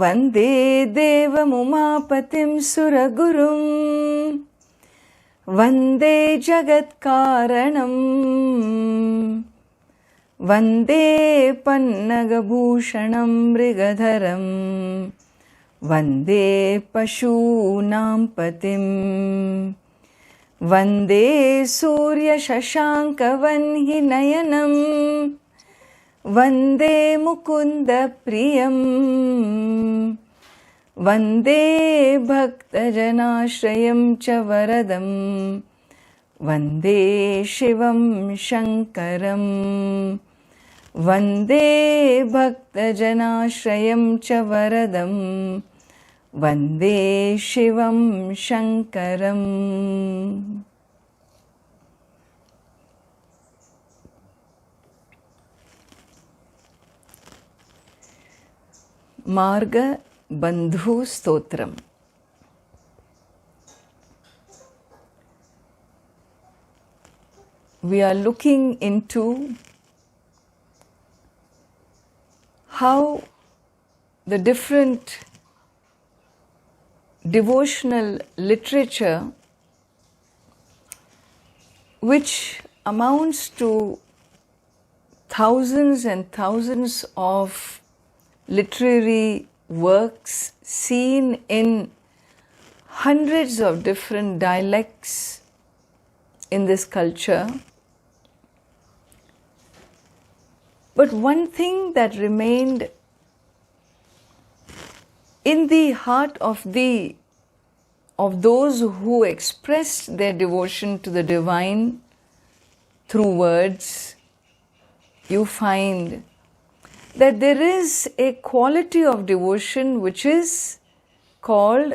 वन्दे देवमुमापतिं सुरगुरुं वन्दे जगत्कारणम् वन्दे पन्नगभूषणं मृगधरं वन्दे पशूनां पतिं वन्दे सूर्यशशाङ्कवह्निनयनं वन्दे मुकुन्दप्रियं वन्दे भक्तजनाश्रयं च वरदं वन्दे शिवं शङ्करं वन्दे भक्तजनाश्रयं च वरदं वन्दे शिवं शङ्करम्। मार्ग बंधु stotram. We are looking into how the different devotional literature, which amounts to thousands and thousands of literary works seen in hundreds of different dialects in this culture. But one thing that remained in the heart of those who expressed their devotion to the divine through words, you find that there is a quality of devotion which is called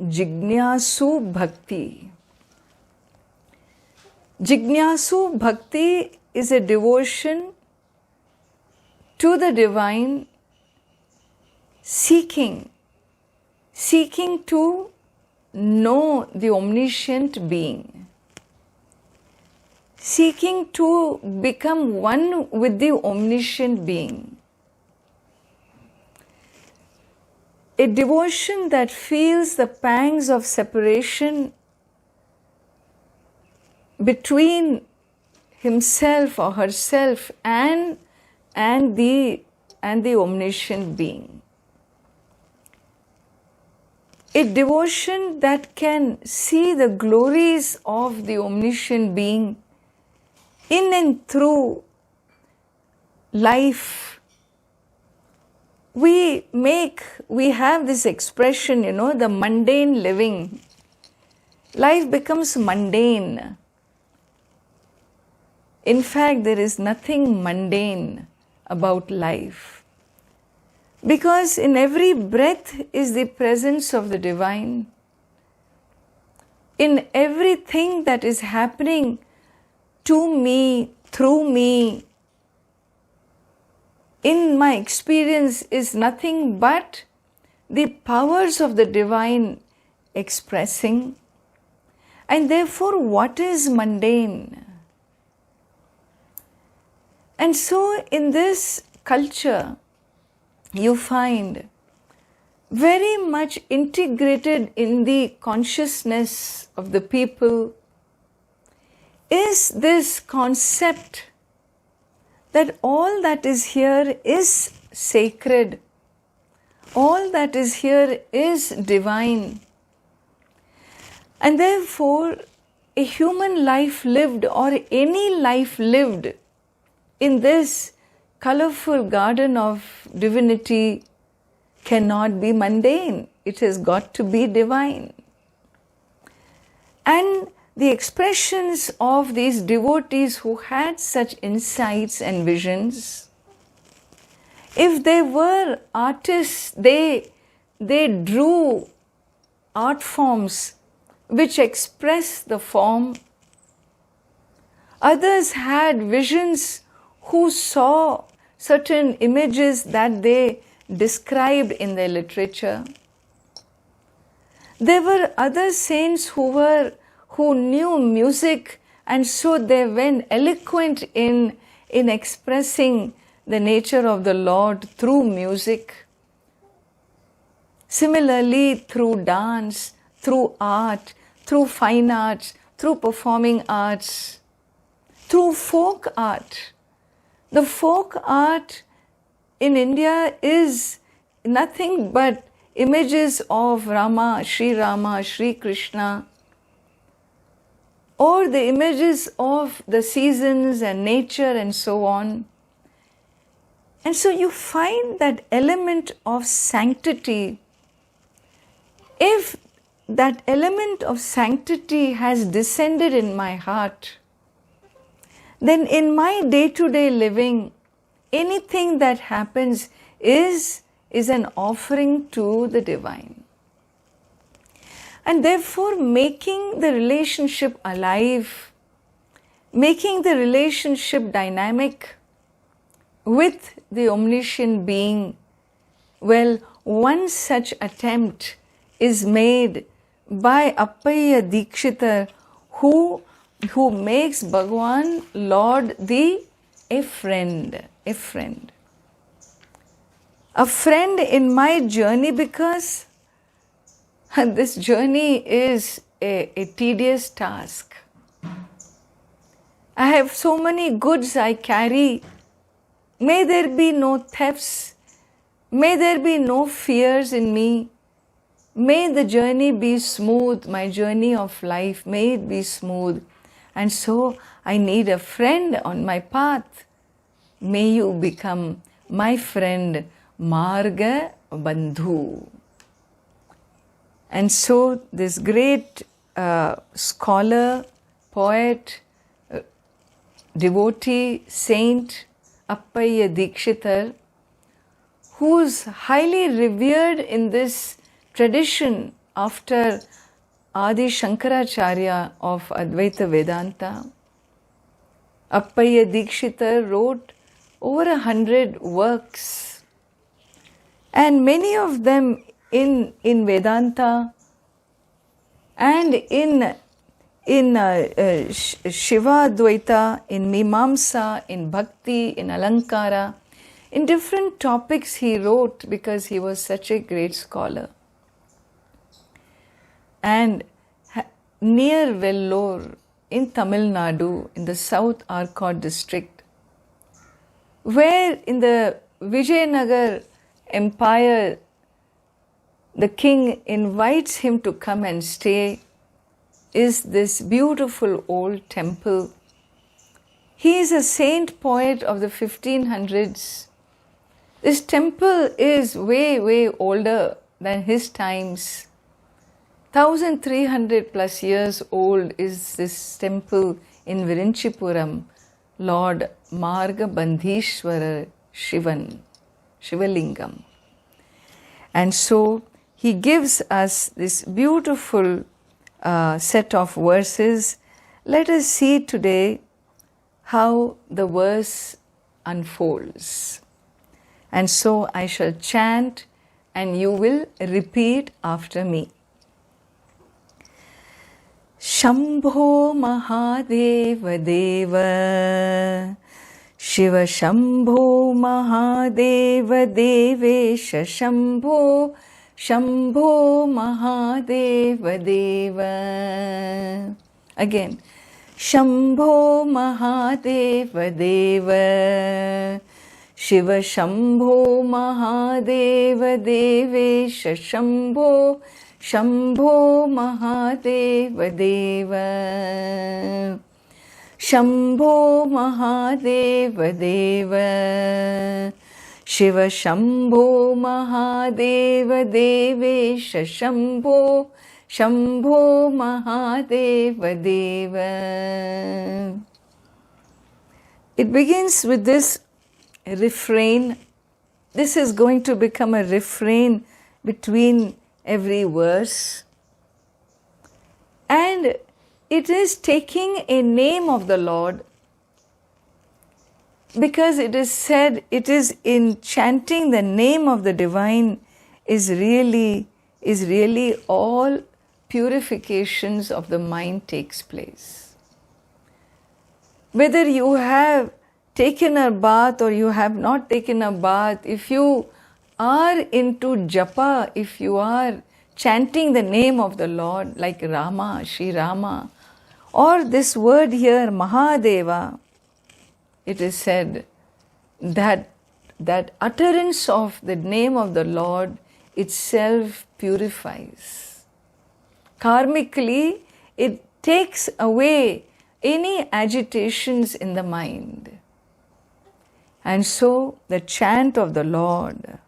Jignasu Bhakti. Jignasu Bhakti is a devotion to the divine, seeking to know the omniscient being, seeking to become one with the omniscient being. A devotion that feels the pangs of separation between himself or herself and the omniscient being. A devotion that can see the glories of the omniscient being in and through life. We have this expression, the mundane living. Life becomes mundane. In fact, there is nothing mundane about life. Because in every breath is the presence of the divine. In everything that is happening to me, through me, in my experience is nothing but the powers of the divine expressing. And therefore, what is mundane? And so in this culture, you find very much integrated in the consciousness of the people is this concept that all that is here is sacred, all that is here is divine. And therefore, a human life lived or any life lived in this colorful garden of divinity cannot be mundane. It has got to be divine. And the expressions of these devotees who had such insights and visions, if they were artists, they drew art forms which express the form. Others had visions who saw certain images that they described in their literature. There were other saints who knew music, and so they went eloquent in expressing the nature of the Lord through music. Similarly, through dance, through art, through fine arts, through performing arts, through folk art. The folk art in India is nothing but images of Rama, Sri Krishna, or the images of the seasons and nature and so on. And so you find that element of sanctity. If that element of sanctity has descended in my heart, then in my day-to-day living, anything that happens is an offering to the divine. And therefore, making the relationship alive, making the relationship dynamic with the omniscient being, well, one such attempt is made by Appaiah Dikshitar, who makes Bhagwan Lord a friend. A friend in my journey, because this journey is a tedious task. I have so many goods I carry. May there be no thefts. May there be no fears in me. May the journey be smooth, my journey of life, may it be smooth. And so I need a friend on my path. May you become my friend, Marga Bandhu. And so this great scholar, poet, devotee, saint, Appaiah Dikshitar, who is highly revered in this tradition after Adi Shankaracharya of Advaita Vedanta. Appaiah Dikshitar wrote over 100 works, and many of them in Vedanta and in Shiva Advaita, in Mimamsa, in Bhakti, in Alankara. In different topics he wrote because he was such a great scholar. And near Vellore in Tamil Nadu, in the South Arcot district, where in the Vijayanagar Empire, the king invites him to come and stay, is this beautiful old temple. He is a saint poet of the 1500s. This temple is way, way older than his times. 1300 plus years old is this temple in Virinchipuram, Lord Marga Bandhishwara Shivalingam. And so he gives us this beautiful set of verses. Let us see today how the verse unfolds. And so I shall chant and you will repeat after me. Shambho Mahadeva Deva, Shiva Shambho Mahadeva Devesha Shambho, Shambho Mahadeva Deva. Again, Shambho Mahadeva Deva, Shiva Shambho Mahadeva Devesha Shambho, Shambho Mahadeva Deva. Shambho Mahadeva Deva, Shiva Shambho Mahadeva Devesha Shambho, Shambho Mahadeva Deva. It begins with this refrain. This is going to become a refrain between every verse. And it is taking a name of the Lord, because it is said, it is in chanting the name of the divine is really all purifications of the mind takes place. Whether you have taken a bath or you have not taken a bath, if you are into japa, if you are chanting the name of the Lord like Rama, Sri Rama, or this word here, Mahadeva, it is said that utterance of the name of the Lord itself purifies. Karmically, it takes away any agitations in the mind. And so, the chant of the Lord.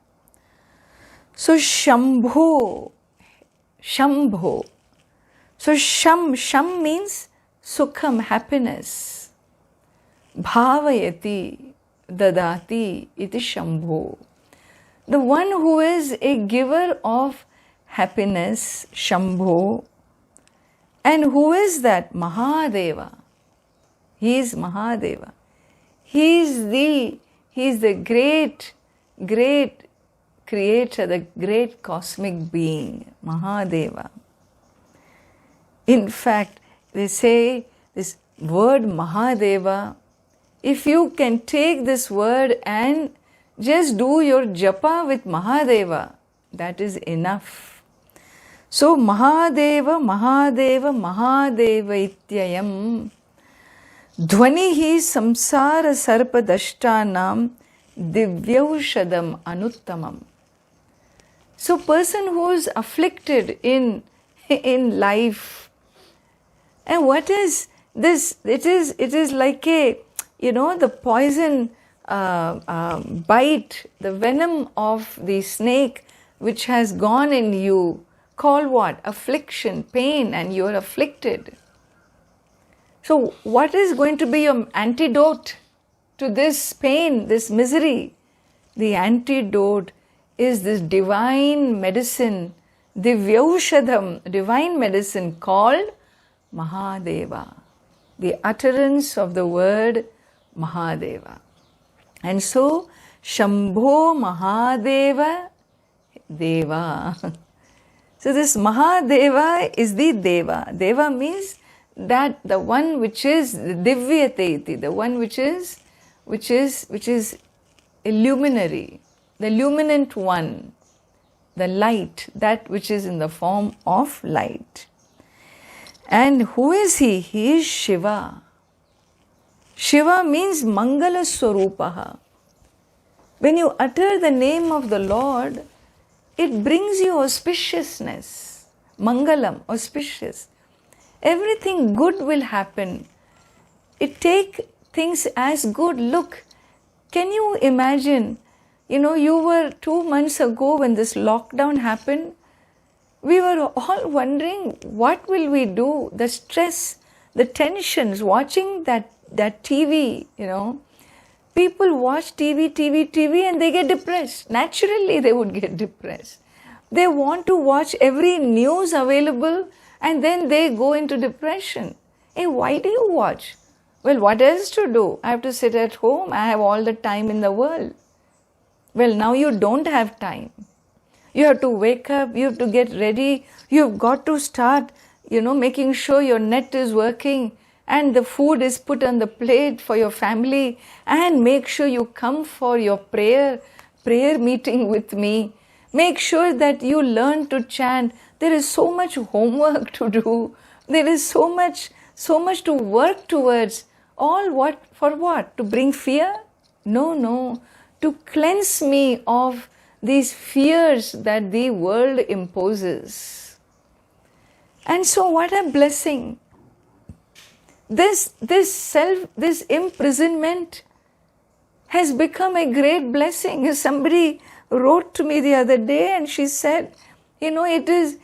So, Shambho. So, Sham means Sukham, happiness. Bhavayati, Dadati, iti Shambho. The one who is a giver of happiness, Shambho. And who is that? Mahadeva. He is Mahadeva. He is the great creator, the great cosmic being, Mahadeva. In fact, they say this word Mahadeva, if you can take this word and just do your japa with Mahadeva, that is enough. So Mahadeva, Mahadeva, Mahadeva ityayam Dhvanihi samsara sarpadashtanam divyaushadam anuttamam. So person who is afflicted in life, and what is this? It is like a, the poison bite, the venom of the snake which has gone in you, called what? Affliction, pain, and you are afflicted. So what is going to be your antidote to this pain, this misery? The antidote is this divine medicine, Divyaushadam, divine medicine called Mahadeva, the utterance of the word Mahadeva. And so, Shambho Mahadeva Deva. So this Mahadeva is the Deva. Deva means that the one which is Divyate, the one which is illuminary, the luminant one, the light, that which is in the form of light. And who is he? He is Shiva. Shiva means Mangala Swarupaha. When you utter the name of the Lord, it brings you auspiciousness. Mangalam, auspicious. Everything good will happen. It take things as good. Look, can you imagine, you were 2 months ago when this lockdown happened, we were all wondering, what will we do? The stress, the tensions, watching that TV, People watch TV and they get depressed. Naturally, they would get depressed. They want to watch every news available and then they go into depression. Hey, why do you watch? Well, what else to do? I have to sit at home. I have all the time in the world. Well, now you don't have time. You have to wake up. You have to get ready. You've got to start, making sure your net is working and the food is put on the plate for your family, and make sure you come for your prayer meeting with me. Make sure that you learn to chant. There is so much homework to do. There is so much to work towards. All what? For what? To bring fear? No. To cleanse me of these fears that the world imposes. And so what a blessing. This imprisonment has become a great blessing. Somebody wrote to me the other day and she said, it is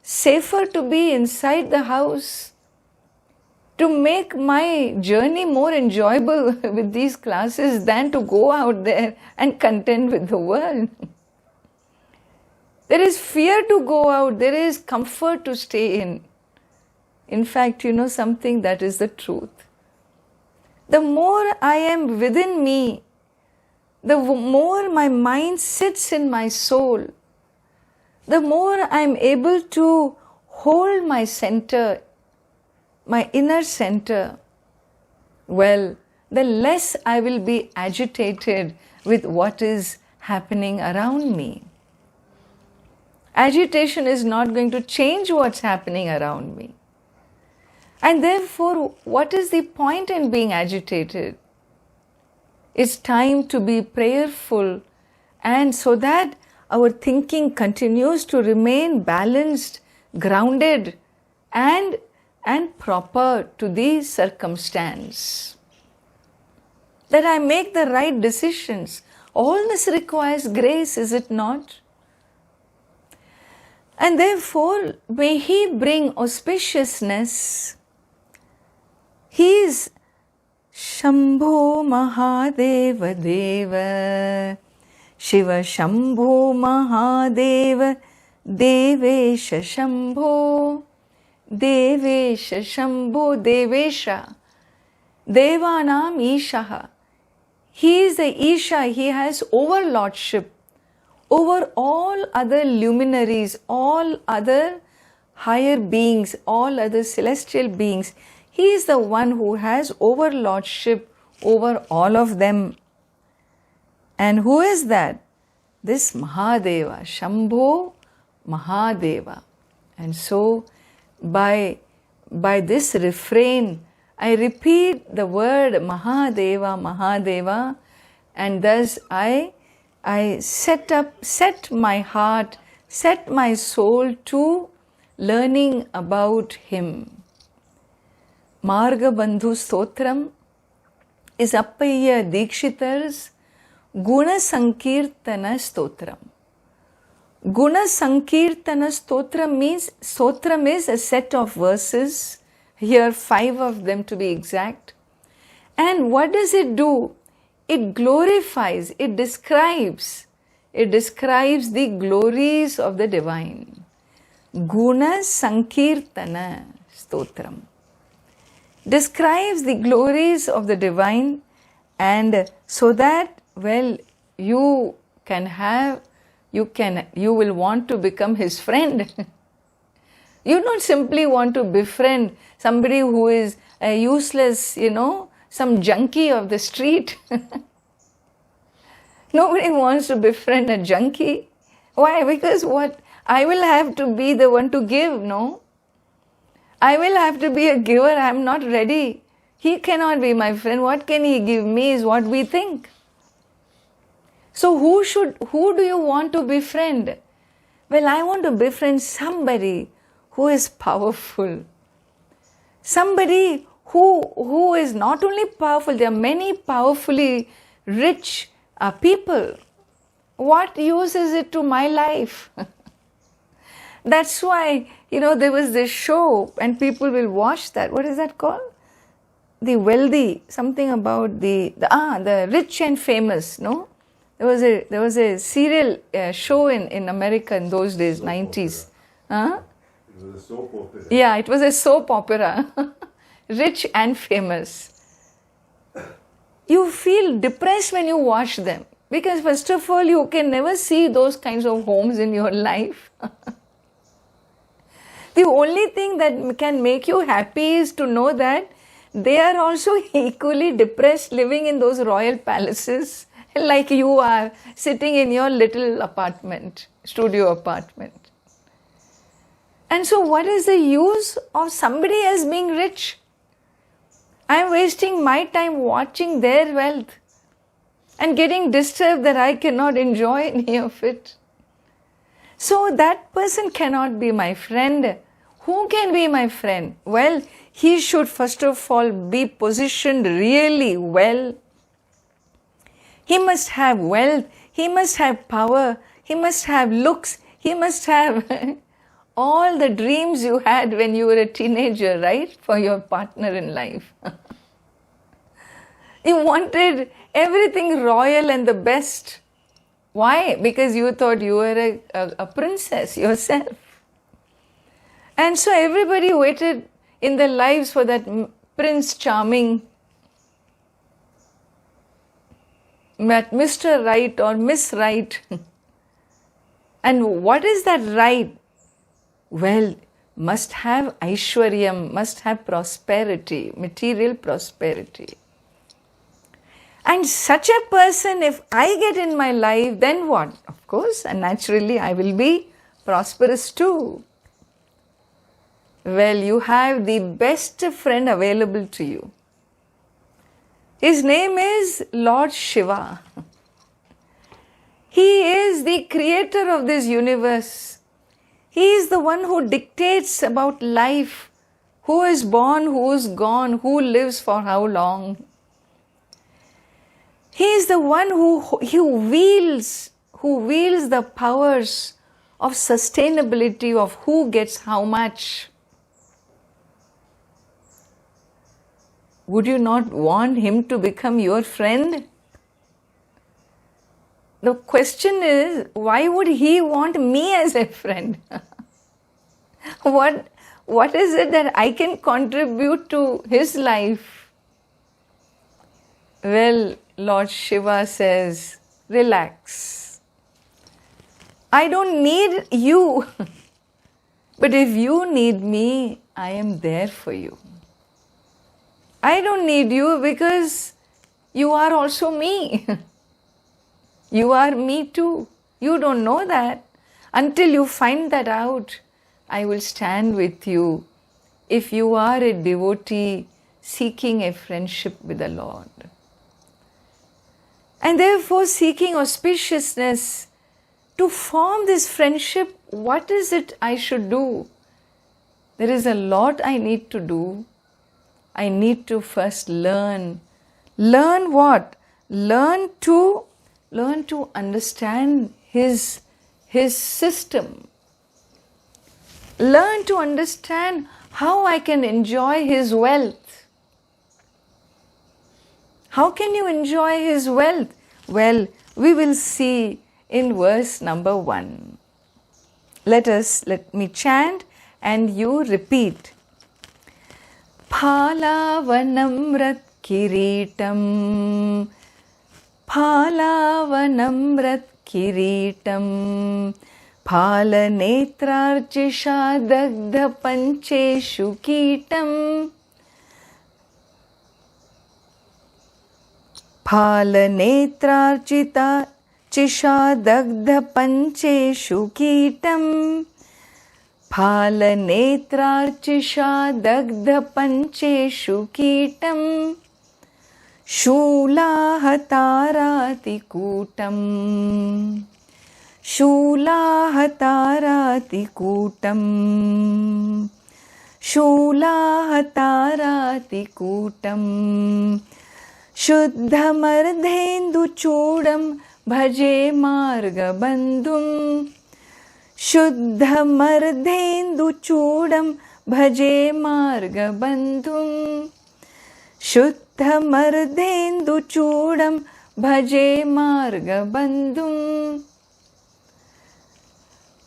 safer to be inside the house, to make my journey more enjoyable with these classes than to go out there and contend with the world. There is fear to go out. There is comfort to stay in. In fact, something, that is the truth. The more I am within me, the more my mind sits in my soul, the more I am able to hold my center, my inner center, well, the less I will be agitated with what is happening around me. Agitation is not going to change what's happening around me. And therefore, what is the point in being agitated? It's time to be prayerful, and so that our thinking continues to remain balanced, grounded, and proper to the circumstance. That I make the right decisions. All this requires grace, is it not? And therefore, may He bring auspiciousness. He is Shambho Mahadeva Deva, Shiva Shambho Mahadeva, Devesha Shambho, Devesha Shambho, Devesha, Devanam Ishaha. He is the Isha, He has overlordship over all other luminaries, all other higher beings, all other celestial beings. He is the one who has overlordship over all of them. And who is that? This Mahadeva, Shambho Mahadeva. And so, by this refrain, I repeat the word Mahadeva, Mahadeva, and thus I set my heart, set my soul to learning about Him. Marga Bandhu Stotram is Appaya Dikshitar's Guna Sankirtana Stotram. Guna Sankirtana Stotram means, Stotram is a set of verses, here 5 of them to be exact. And what does it do? It glorifies, it describes the glories of the divine. Guna Sankirtana Stotram describes the glories of the divine, and so that, well, you will want to become His friend. You don't simply want to befriend somebody who is a useless, some junkie of the street. Nobody wants to befriend a junkie. Why? Because what? I will have to be the one to give, no? I will have to be a giver. I am not ready. He cannot be my friend. What can he give me is what we think. So who do you want to befriend? Well, I want to befriend somebody who is powerful. Somebody who is not only powerful, there are many powerfully rich people. What use is it to my life? That's why, there was this show and people will watch that. What is that called? The wealthy, something about the rich and famous, no? There was a serial show in America in those days, 90s. It was a soap opera. Yeah, it was a soap opera. Rich and famous. You feel depressed when you watch them. Because first of all, you can never see those kinds of homes in your life. The only thing that can make you happy is to know that they are also equally depressed living in those royal palaces like you are sitting in your little apartment, studio apartment. And so what is the use of somebody else being rich? I am wasting my time watching their wealth and getting disturbed that I cannot enjoy any of it. So that person cannot be my friend. Who can be my friend? Well, he should first of all be positioned really well. He must have wealth, he must have power, he must have looks, he must have all the dreams you had when you were a teenager, right? For your partner in life. You wanted everything royal and the best. Why? Because you thought you were a princess yourself. And so everybody waited in their lives for that Prince Charming, that Mr. Right or Miss Right. And what is that right? Well, must have Aishwaryam, must have prosperity, material prosperity. And such a person, if I get in my life, then what? Of course, and naturally, I will be prosperous too. Well, you have the best friend available to you. His name is Lord Shiva. He is the creator of this universe. He is the one who dictates about life. Who is born, who is gone, who lives for how long. He is the one who wields the powers of sustainability of who gets how much. Would you not want him to become your friend? The question is, why would he want me as a friend? What is it that I can contribute to his life? Well, Lord Shiva says, relax. I don't need you. But if you need me, I am there for you. I don't need you because you are also me. You are me too. You don't know that. Until you find that out, I will stand with you if you are a devotee seeking a friendship with the Lord. And therefore, seeking auspiciousness, to form this friendship, what is it I should do? There is a lot I need to do. I need to first learn. Learn what? Learn to understand his system. Learn to understand how I can enjoy his wealth. How can you enjoy his wealth? Well, we will see in verse number 1. Let me chant and you repeat. Phalavanamrat kiritam, Phalavanamrat kiritam, Phalanetrarchisha dagdha pancheshu kitam, Phalanetrarchita chisha dagdha pancheshu kitam, Phalanetrarchisha dagdha pancheshu kitam, Shulahatarati kutam, Shulahatarati kutam, Shulahatarati kutam, Shuddhamardhendu chudam bhaje marga bandhum, Shuddhamardhendu chudam bhaje marga bandhum, Shuddhamardhendu chudam bhaje marga bandhum,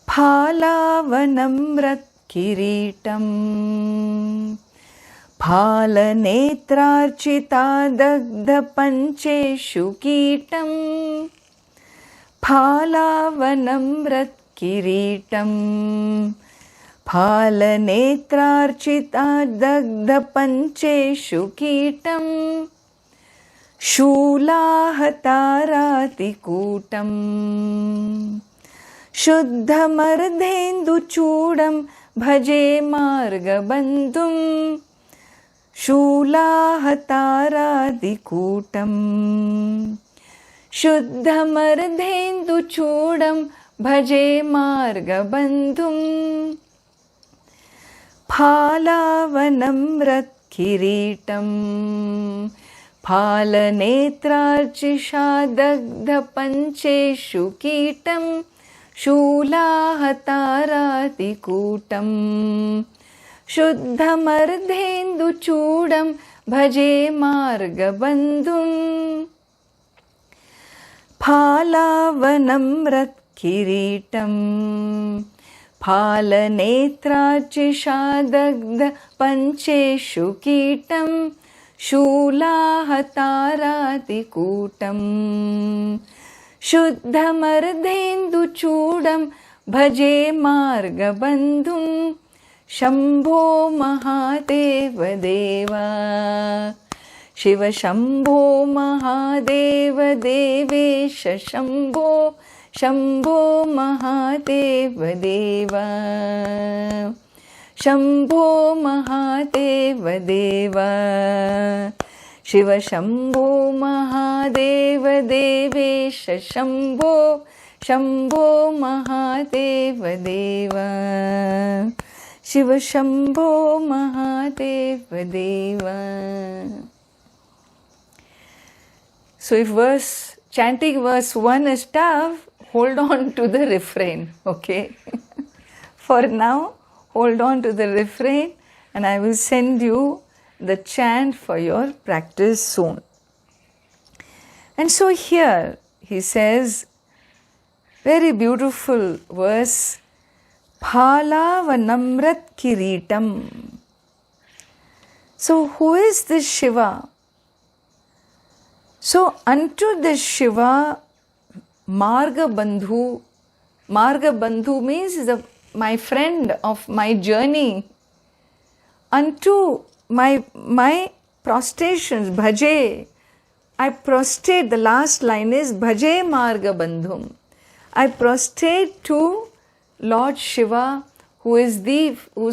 Phalavanamrat kiritam, Phalanetrarchita dagdha pancheshu kitam, Phalavanamrat kiritam, Phalanetrarchita dagdha pancheshu kitam, Shulahatarati kutam, Shuddhamardhendu chudam bhaje marga bandhum, Shulahatarati kutam, Shuddhamardhendu chudam bhaje marga bandhum, Phalavanamrat kiritam, Phalanetrarchisha dagdha pancheshu kitam, Shulahatarati kutam, Shuddhamardhendu chudam bhaje marga bandhum, Phalavanamrat kiritam, Phalanetrarchisha dagdha pancheshu kitam, Shulahatarati kutam, Shuddhamardhendu chudam bhaje marga bandhum, Shambho Mahadeva Deva, Shiva Shambho Mahadeva Devesha Shambho Shambho Mahadeva Deva Shambho Mahadeva Deva Shiva Shambho Mahadeva Devesha Shambho Shambho Mahadeva Deva Shiva Shambho Mahadeva Deva. So if chanting verse 1 is tough, hold on to the refrain, okay? For now, hold on to the refrain and I will send you the chant for your practice soon. And so here he says, very beautiful verse, Palavanamrat Kiritam. So who is this Shiva? So unto this Shiva, Marga Bandhu means my friend of my journey. Unto my prostrations, bhaje, I prostrate, the last line is bhaje marga bandhum. I prostrate to Lord Shiva, who is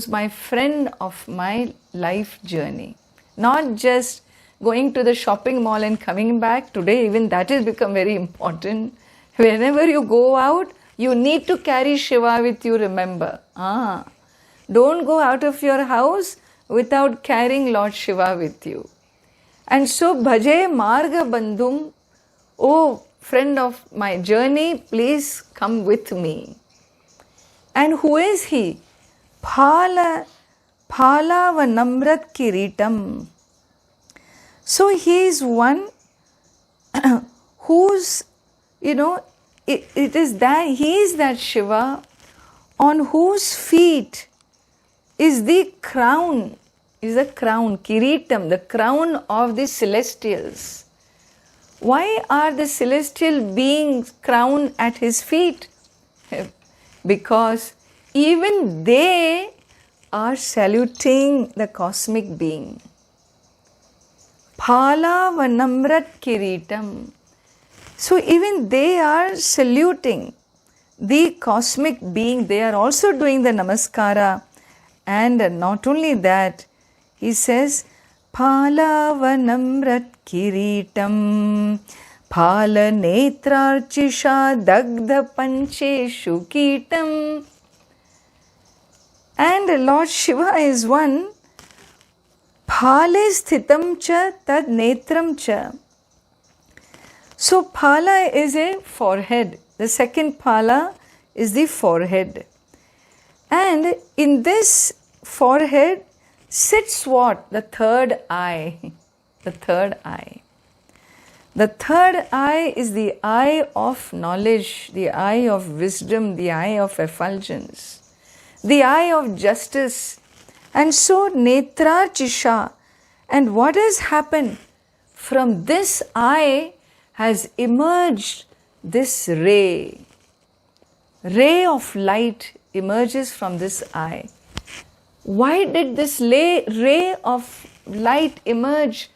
my friend of my life journey. Not just going to the shopping mall and coming back. Today even that has become very important. Whenever you go out, you need to carry Shiva with you, remember. Don't go out of your house without carrying Lord Shiva with you. And so, bhaje marga bandhum, oh friend of my journey, please come with me. And who is he? Palavanamrat Kiritam. So he is one who's, it is that, he is that Shiva on whose feet is the crown, Kiritam, the crown of the celestials. Why are the celestial beings crowned at his feet? Because even they are saluting the cosmic being. Palavanamrat Kiritam. So even they are saluting the cosmic being. They are also doing the namaskara. And not only that, he says, Palavanamrat Kiritam Phala Netrarchisha Dagdha Pancheshu Kitam. And Lord Shiva is one. Phale sthitam cha tad netram cha. So phala is a forehead. The second phala is the forehead. And in this forehead sits what? The third eye. The third eye. The third eye is the eye of knowledge, the eye of wisdom, the eye of effulgence, the eye of justice. And so Netrarchisha. And what has happened? From this eye has emerged this ray. Ray of light emerges from this eye. Why did this ray of light emerge?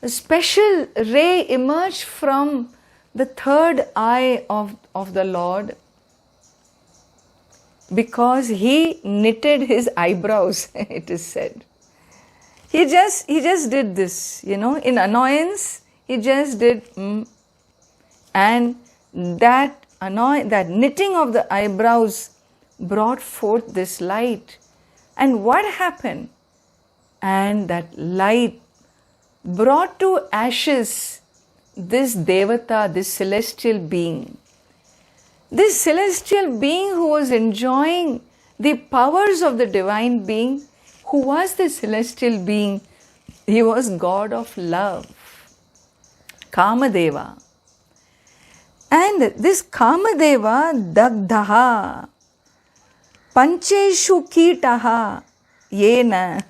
A special ray emerged from the third eye of the Lord, because he knitted his eyebrows, it is said. He just did this, in annoyance, he just did and that knitting of the eyebrows brought forth this light. And what happened? And that light brought to ashes this Devata, this celestial being. This celestial being who was enjoying the powers of the divine being. Who was the celestial being? He was God of love, Kamadeva. And this Kamadeva, Dagdhaha, Pancheshu Kitaha, Yena,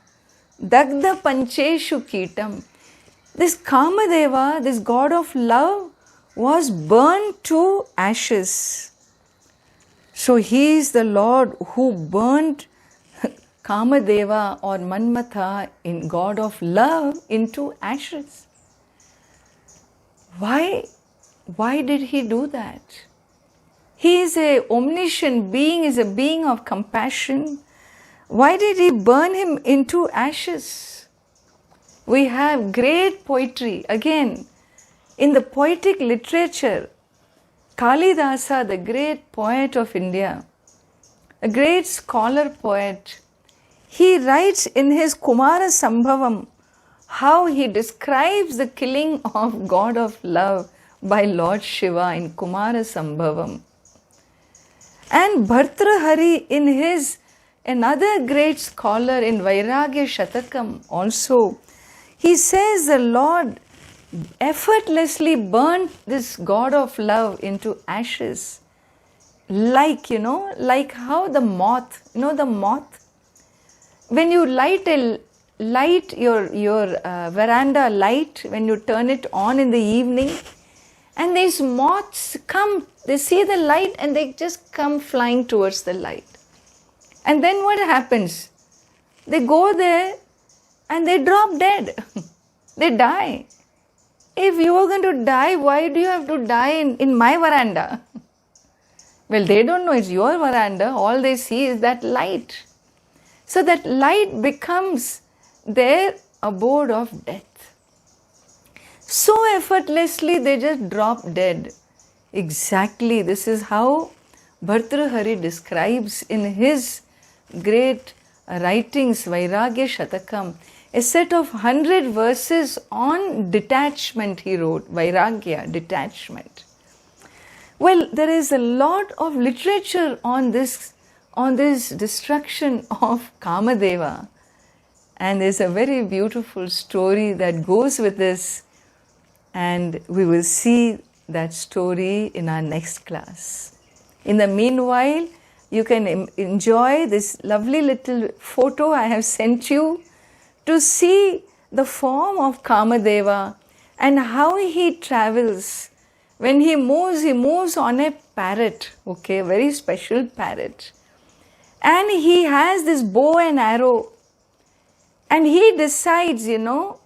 Dagdha Pancheshu Kitam. This Kamadeva, this God of love, was burned to ashes. So he is the Lord who burnt Kamadeva or Manmatha, in god of love, into ashes. Why did he do that? He is a omniscient being, is a being of compassion. Why did he burn him into ashes? We have great poetry. Again, in the poetic literature, Kalidasa, the great poet of India, a great scholar poet, he writes in his Kumara Sambhavam how he describes the killing of god of love by Lord Shiva in Kumara Sambhavam. And Bhartrhari, in his another great scholar in Vairagya Shatakam also, he says the Lord effortlessly burnt this god of love into ashes. Like how the moth, the moth, when you light your veranda light, when you turn it on in the evening, and these moths come, they see the light and they just come flying towards the light. And then what happens? They go there and they drop dead. They die. If you are going to die, why do you have to die in my veranda? Well, they don't know it's your veranda. All they see is that light. So that light becomes their abode of death. So effortlessly they just drop dead. Exactly, this is how Bhartrhari describes in his great writings, Vairagya Shatakam, a set of 100 verses on detachment he wrote, Vairagya, detachment. Well, there is a lot of literature on this destruction of Kamadeva. And there's a very beautiful story that goes with this, and we will see that story in our next class. In the meanwhile, you can enjoy this lovely little photo I have sent you to see the form of Kamadeva and how he travels. When he moves on a parrot, a very special parrot. And he has this bow and arrow. And he decides, who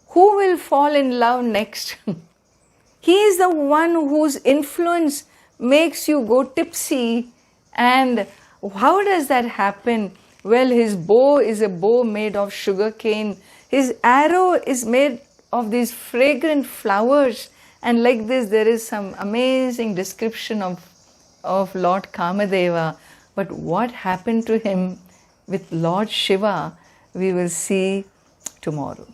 will fall in love next. He is the one whose influence makes you go tipsy. And how does that happen? Well, his bow is a bow made of sugarcane. His arrow is made of these fragrant flowers. And like this, there is some amazing description of Lord Kamadeva. But what happened to him with Lord Shiva, we will see tomorrow.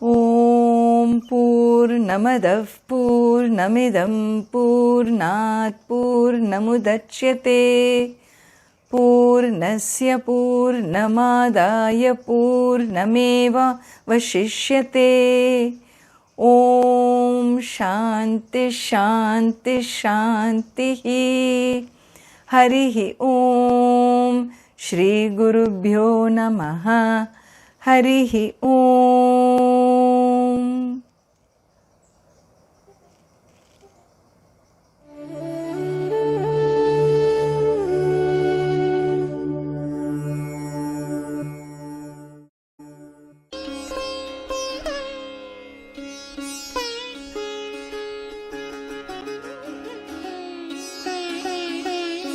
Om Purnamadav Purnamidam Purnat Purnamudachyate Purnasya Purnamadaya Purnameva Vashishyate. Om Shanti Shanti Shanti. Harihi Om Shri Gurubhyo Namaha. Harihi Om.